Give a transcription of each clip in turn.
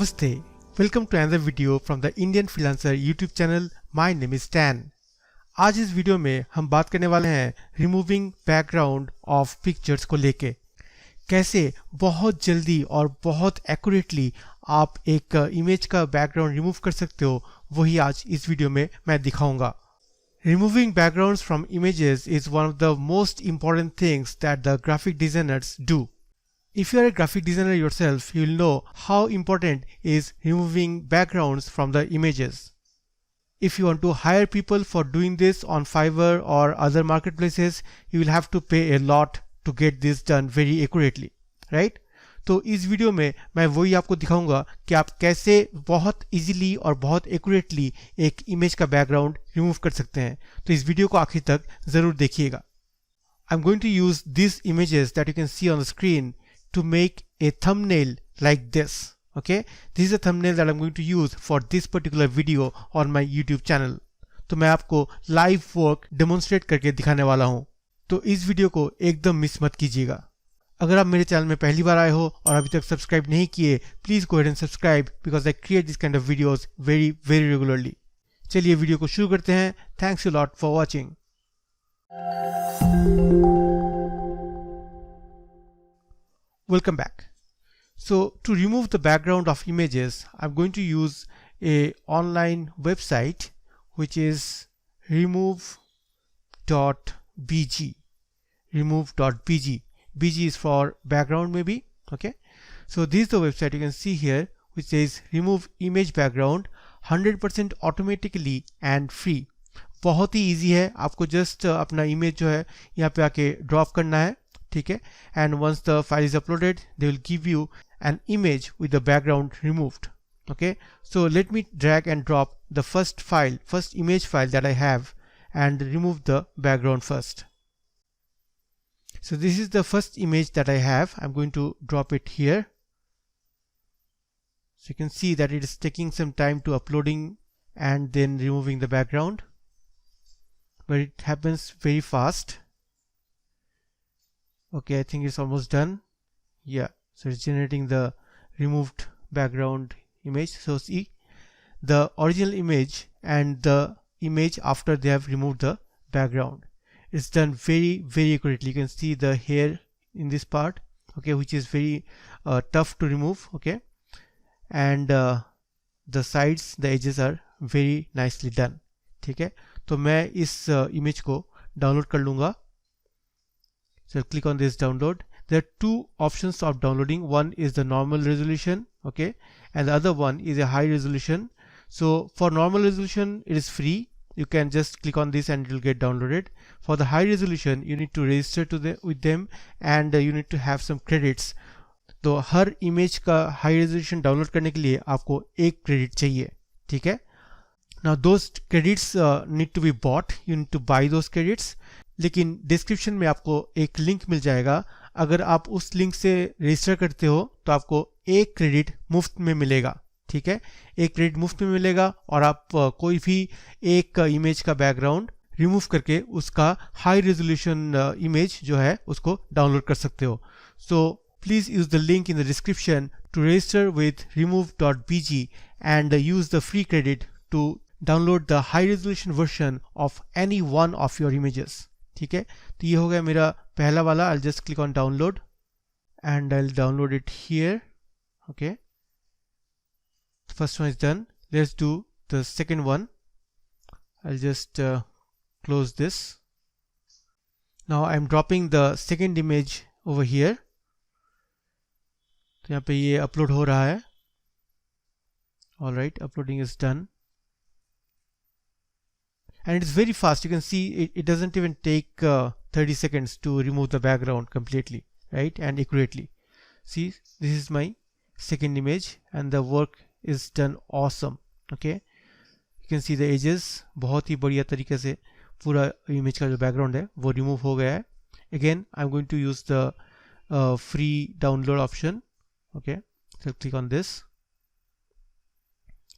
Namaste. Welcome to another video from the Indian Freelancer YouTube channel. My name is Stan. आज इस video में हम बात करने वाले हैं रिमूविंग बैकग्राउंड ऑफ पिक्चर्स को लेके। कैसे बहुत जल्दी और बहुत एक्यूरेटली आप एक इमेज का बैकग्राउंड रिमूव कर सकते हो, वही आज इस वीडियो में मैं दिखाऊंगा। Removing backgrounds from images is one of the most important things that the graphic designers do. If you are a graphic designer yourself, you will know how important is removing backgrounds from the images. If you want to hire people for doing this on Fiverr or other marketplaces, you will have to pay a lot to get this done very accurately, right? तो इस video में मैं वही आपको दिखाऊंगा कि आप कैसे बहुत इजीली और बहुत एक्यूरेटली एक इमेज का बैकग्राउंड रिमूव कर सकते हैं। तो इस वीडियो को आखिर तक जरूर देखिएगा। I'm going to use these images that you can see on the screen to make a thumbnail like this. Okay, this is a thumbnail that I'm going to use for this particular video on my YouTube channel. तो मैं आपको live work demonstrate करके दिखाने वाला हूँ, तो इस video को एकदम मिस मत कीजिएगा। अगर आप मेरे चैनल में पहली बार आए हो और अभी तक सब्सक्राइब नहीं किए, please go ahead and subscribe because I create this kind of videos very regularly. चलिए वीडियो को शुरू करते हैं। Thanks a lot for watching. Welcome back. So to remove the background of images, I'm going to use a online website which is remove.bg. Remove.bg. BG is for background maybe. Okay. So this is the website you can see here which says remove image background 100% automatically and free. बहुत ही easy है, आपको just अपना image जो है यहाँ पे आके drop करना है, ठीक है, and once the file is uploaded they will give you an image with the background removed. Okay, so let me drag and drop the first image file that I have and remove the background first. So this is the first image that I have. I'm going to drop it here. So you can see that it is taking some time to uploading and then removing the background, but it happens very fast. Okay, I think it's almost done. Yeah, so it's generating the removed background image. So see the original image and the image after they have removed the background. It's done very accurately. You can see the hair in this part, okay, which is very tough to remove. Okay, and the sides, the edges are very nicely done. ठीक है, तो मैं इस image को download कर लूँगा. So click on this download. There are two options of downloading. One is the normal resolution, okay, and the other one is a high resolution. So for normal resolution it is free. You can just click on this and it will get downloaded. For the high resolution you need to register with them and you need to have some credits. तो हर image का high resolution download करने के लिए आपको एक credit चाहिए, ठीक है. Now those credits need to be bought. You need to buy those credits. लेकिन डिस्क्रिप्शन में आपको एक लिंक मिल जाएगा. अगर आप उस लिंक से रजिस्टर करते हो तो आपको एक क्रेडिट मुफ्त में मिलेगा, ठीक है. एक क्रेडिट मुफ्त में मिलेगा और आप कोई भी एक इमेज का बैकग्राउंड रिमूव करके उसका हाई रेजोल्यूशन इमेज जो है उसको डाउनलोड कर सकते हो. So please use the link in the description to register with remove.bg and use the free credit to download the high resolution version of any one of your images. ठीक है, तो ये हो गया मेरा पहला वाला. I'll just click on download and I'll download it here. Okay, the first one is done. Let's do the second one. I'll just close this. Now I'm dropping the second image over here. तो यहाँ पे ये upload हो रहा है. All right, uploading is done. And it's very fast. You can see it doesn't even take 30 seconds to remove the background completely, right, and accurately. See, this is my second image and the work is done awesome. Okay, you can see the edges. बहुत ही बढ़िया तरीके से पूरा image का जो background है वो remove हो गया है. Again, I'm going to use the free download option. Okay, so click on this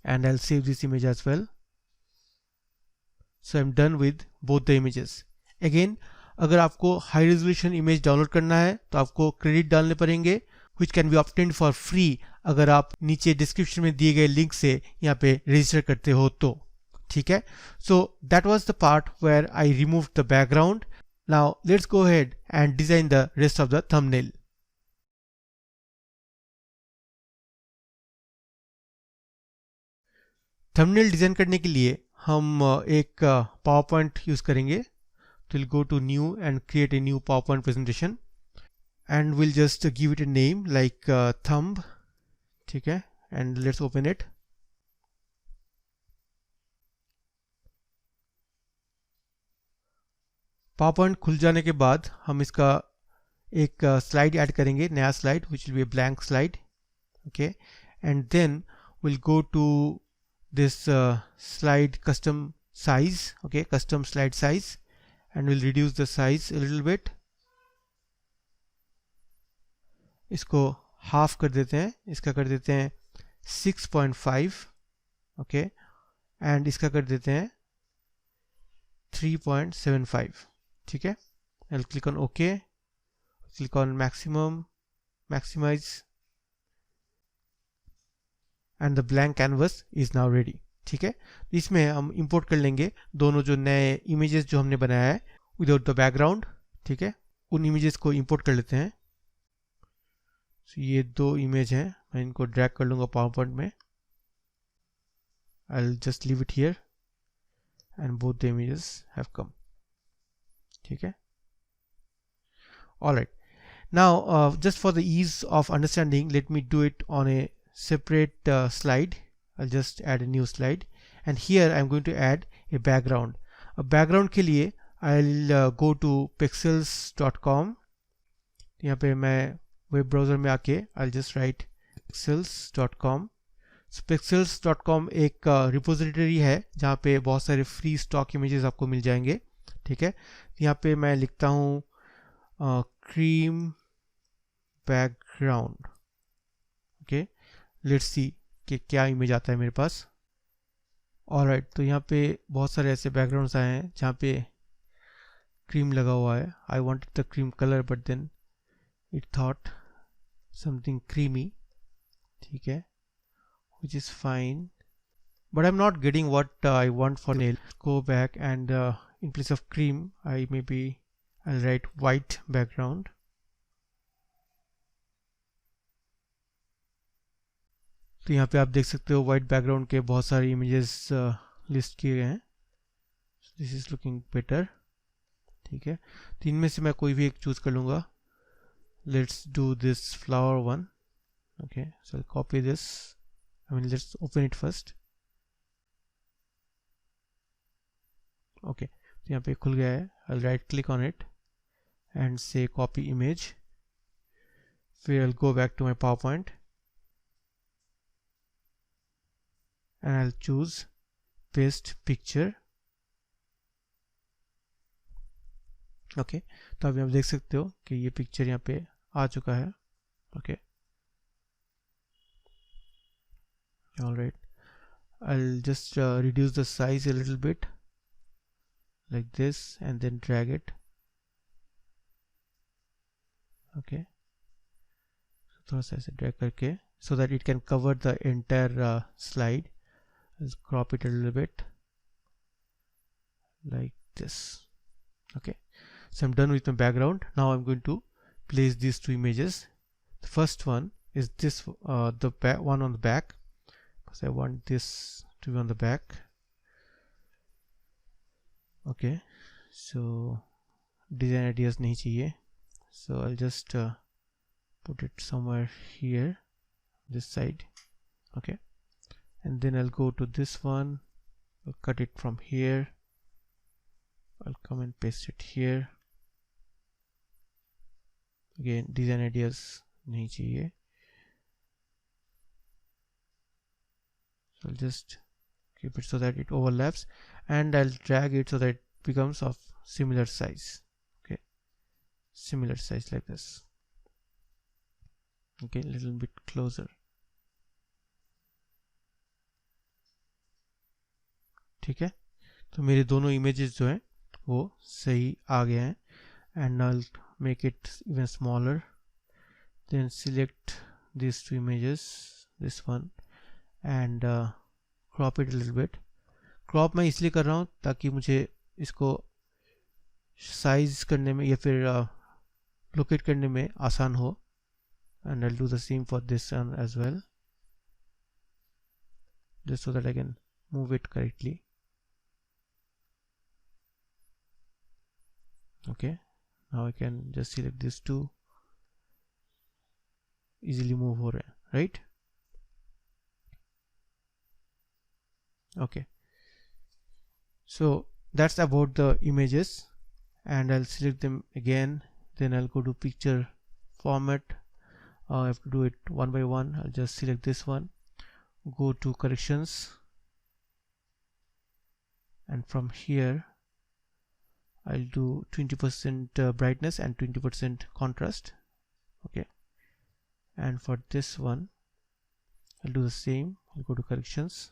and I'll save this image as well. So I'm done with both the images. Again, अगर आपको high resolution image download करना है तो आपको credit डालने पड़ेंगे which can be obtained for free अगर आप नीचे डिस्क्रिप्शन में दिए गए लिंक से यहाँ पे रजिस्टर करते हो तो, ठीक है। So that was the part where I remove the background. Now let's go ahead and design the rest of the thumbnail. Thumbnail design करने के लिए हम एक पावर पॉइंट यूज करेंगे. तो will go to new and create a new PowerPoint presentation and will just give it a name like thumb, ठीक है, and let's open it. PowerPoint खुल जाने के बाद हम इसका एक स्लाइड ऐड करेंगे, नया slide which will be a blank slide. Okay, and then will go to this slide custom size, okay, custom slide size, and we'll reduce the size a little bit. इसको half कर देते हैं, इसका कर देते हैं 6.5, ओके, एंड इसका कर देते हैं 3.75, ठीक है. I'll click on OK, click on maximize, and the blank canvas is now ready. ठीक है, इसमें हम इंपोर्ट कर लेंगे दोनों जो नए इमेजेस जो हमने बनाया है विदाउट द बैकग्राउंड, ठीक है, उन इमेजेस को इंपोर्ट कर लेते हैं. so, ये दो इमेज हैं, मैं इनको ड्रैग कर लूँगा पावर पॉइंट में. I'll just leave it here and both the images have come. ठीक है. Alright, now just for the ease of understanding, let me do it on a separate slide. I'll just add a new slide and here I'm going to add a background. A background के लिए I'll go to pixels.com. यहाँ पे मैं web browser में आके I'll just write pixels.com. So pixels.com एक repository है जहाँ पे बहुत सारे फ्री स्टॉक इमेजेस आपको मिल जाएंगे, ठीक है. यहाँ पे मैं लिखता हूँ cream background. Okay, let's see कि क्या इमेज आता है मेरे पास. ऑलराइट, तो यहाँ पे बहुत सारे ऐसे बैकग्राउंड्स आए हैं जहाँ पे क्रीम लगा हुआ है. I wanted the cream colour but then it thought something creamy, ठीक है, which is fine, but I'm not getting what I want for nail. Go back and in place of cream I'll write white background. तो यहाँ पे आप देख सकते हो white background के बहुत सारे इमेजेस लिस्ट किए गए हैं. दिस इज लुकिंग बेटर, ठीक है. तो इनमें से मैं कोई भी एक चूज कर लूँगा. Let's do this flower one. Okay, so copy this, I mean let's open it first. Okay, तो यहाँ पे खुल गया है. I right click on it and say copy image. फिर I go back to my PowerPoint and I'll choose paste picture. Okay, तो अभी आप देख सकते हो कि ये पिक्चर यहाँ पे आ चुका है. Okay, alright, I'll just reduce the size a little bit like this and then drag it. Okay, थोड़ा सा ऐसे ड्रैग करके so that it can cover the entire slide. Let's crop it a little bit like this. Okay, so I'm done with my background. Now I'm going to place these two images. The first one is this the one on the back, because I want this to be on the back. Okay, so design ideas nahi chahiye, so I'll just put it somewhere here, this side. Okay, and then I'll go to this one, I'll cut it from here, I'll come and paste it here. Again, design ideas nahi chahiye, so I'll just keep it so that it overlaps and I'll drag it so that it becomes of similar size. Okay, similar size like this. Okay, a little bit closer. ठीक है, तो मेरे दोनों images जो हैं वो सही आ गए हैं. And I'll make it even smaller, then select these two images this one and crop it a little bit. Crop मैं इसलिए कर रहा हूँ ताकि मुझे इसको साइज करने में या फिर लोकेट करने में आसान हो. And I'll do the same for this one as well, just so that I can move it correctly. Okay, now I can just select these two, easily move over, right? Okay, so that's about the images, and I'll select them again. Then I'll go to picture format. I have to do it one by one. I'll just select this one, go to corrections, and from here I'll do 20% brightness and 20% contrast. Okay, and for this one I'll do the same. I'll go to corrections.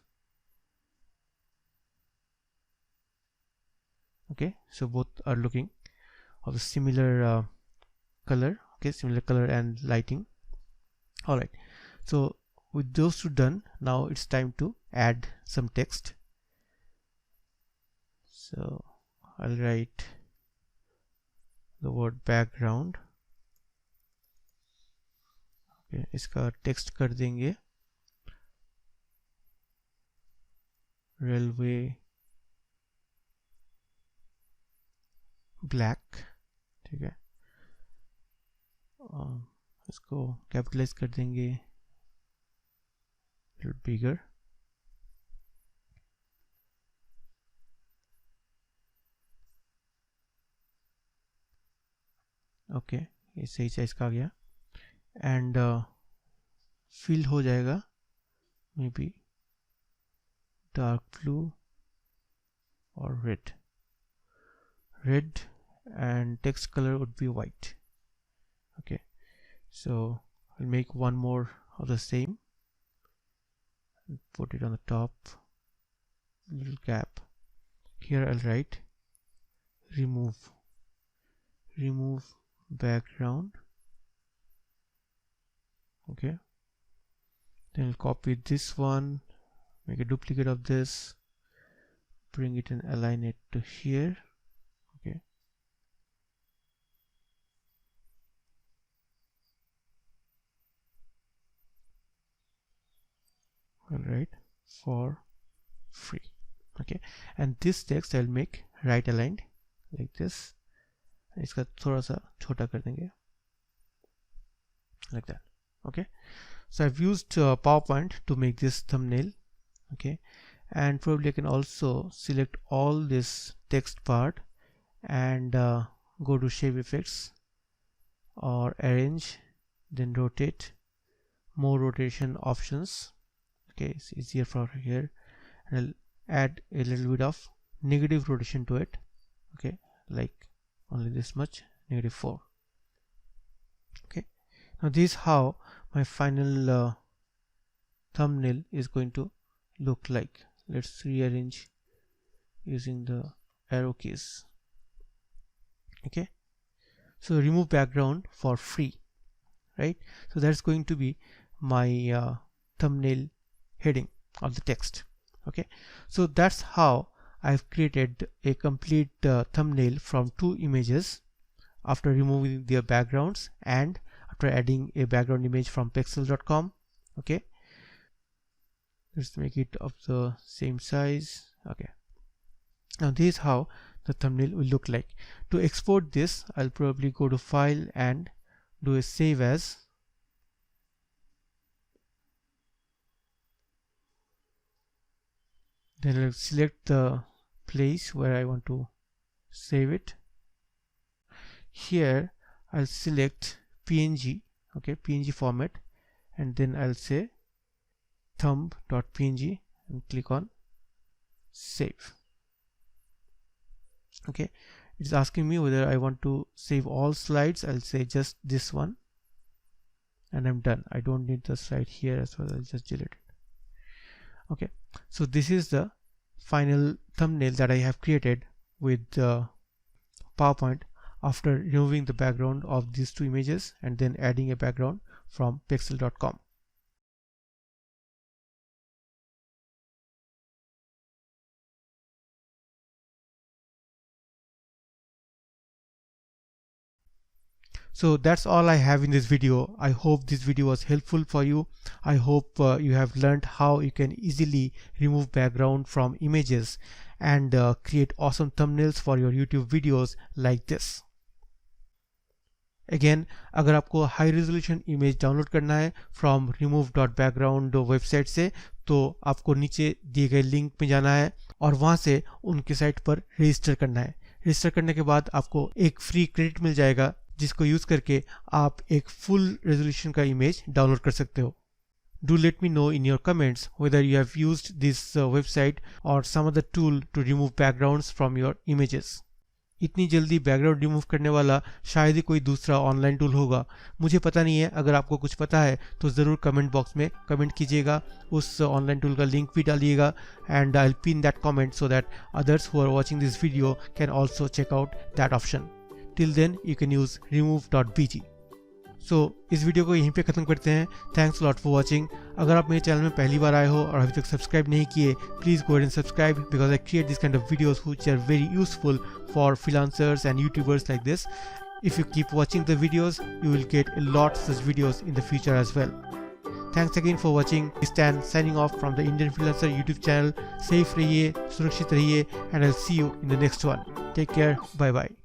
Okay, so both are looking of a similar color. Okay, similar color and lighting. All right, so with those two done, now it's time to add some text. So I'll write the word background. Okay, इसका text कर देंगे railway black. ठीक है, इसको capitalise कर देंगे little bigger. Okay, ये सही साइज का आ गया एंड फिल हो जाएगा मे बी डार्क ब्लू और red and text color would be white. Okay, so I'll make one more of the same and put it on the top, little gap. Here I'll write remove background. Okay, then I'll copy this one, make a duplicate of this, bring it and align it to here. Okay, alright, for free. Okay, and this text I'll make right aligned like this. इसका थोड़ा सा छोटा कर देंगे like that. Okay, so I've used PowerPoint to make this thumbnail. Okay, and probably I can also select all this text part and go to shape effects or arrange, then rotate, more rotation options. Okay, it's easier for here, and I'll add a little bit of negative rotation to it. Okay, like only this much, -4. Okay, now this is how my final thumbnail is going to look like. Let's rearrange using the arrow keys. Okay, so remove background for free, right? So that's going to be my thumbnail heading of the text. Okay, so that's how I've created a complete thumbnail from 2 images after removing their backgrounds and after adding a background image from pexel.com. Okay, let's make it of the same size. Okay, now this is how the thumbnail will look like. To export this, I'll probably go to file and do a save as. Then I'll select the place where I want to save it. Here I'll select PNG. Okay, PNG format, and then I'll say thumb.png and click on save. Okay, it's asking me whether I want to save all slides. I'll say just this one and I'm done. I don't need the slide here as well. I'll just delete it. Okay, so this is the final thumbnail that I have created with PowerPoint after removing the background of these 2 images and then adding a background from pexel.com. So that's all I have in this video. I hope this video was helpful for you. I hope you have learned how you can easily remove background from images and create awesome thumbnails for your YouTube videos like this. Again, अगर आपको high resolution image download करना है from remove.background website से, तो आपको नीचे दिए गए लिंक में जाना है और वहां से उनके साइट पर रजिस्टर करना है। रजिस्टर करने के बाद आपको एक फ्री क्रेडिट मिल जाएगा जिसको यूज करके आप एक फुल रेजोल्यूशन का इमेज डाउनलोड कर सकते हो। Do let me know in your comments whether you have used this website or some other tool to remove backgrounds from your images. इतनी जल्दी बैकग्राउंड रिमूव करने वाला शायद ही कोई दूसरा ऑनलाइन टूल होगा, मुझे पता नहीं है। अगर आपको कुछ पता है तो ज़रूर कमेंट बॉक्स में कमेंट कीजिएगा, उस ऑनलाइन टूल का लिंक भी डालिएगा and I will pin that comment so that others who are watching this video can also check out that option. Till then you can use remove.bg. सो इस video को यहीं पे ख़त्म करते हैं। Thanks lot for watching. अगर आप मेरे चैनल में पहली बार आए हो और अभी तक सब्सक्राइब नहीं किए, please go and subscribe because I create this kind of videos which are very useful for freelancers and YouTubers like this. If you keep watching the videos, you will get a lot such videos in the future as well. Thanks again for watching. Stan signing off from the Indian Freelancer YouTube channel. Safe रहिए, सुरक्षित रहिए and I'll see you in the next one. Take care. Bye bye.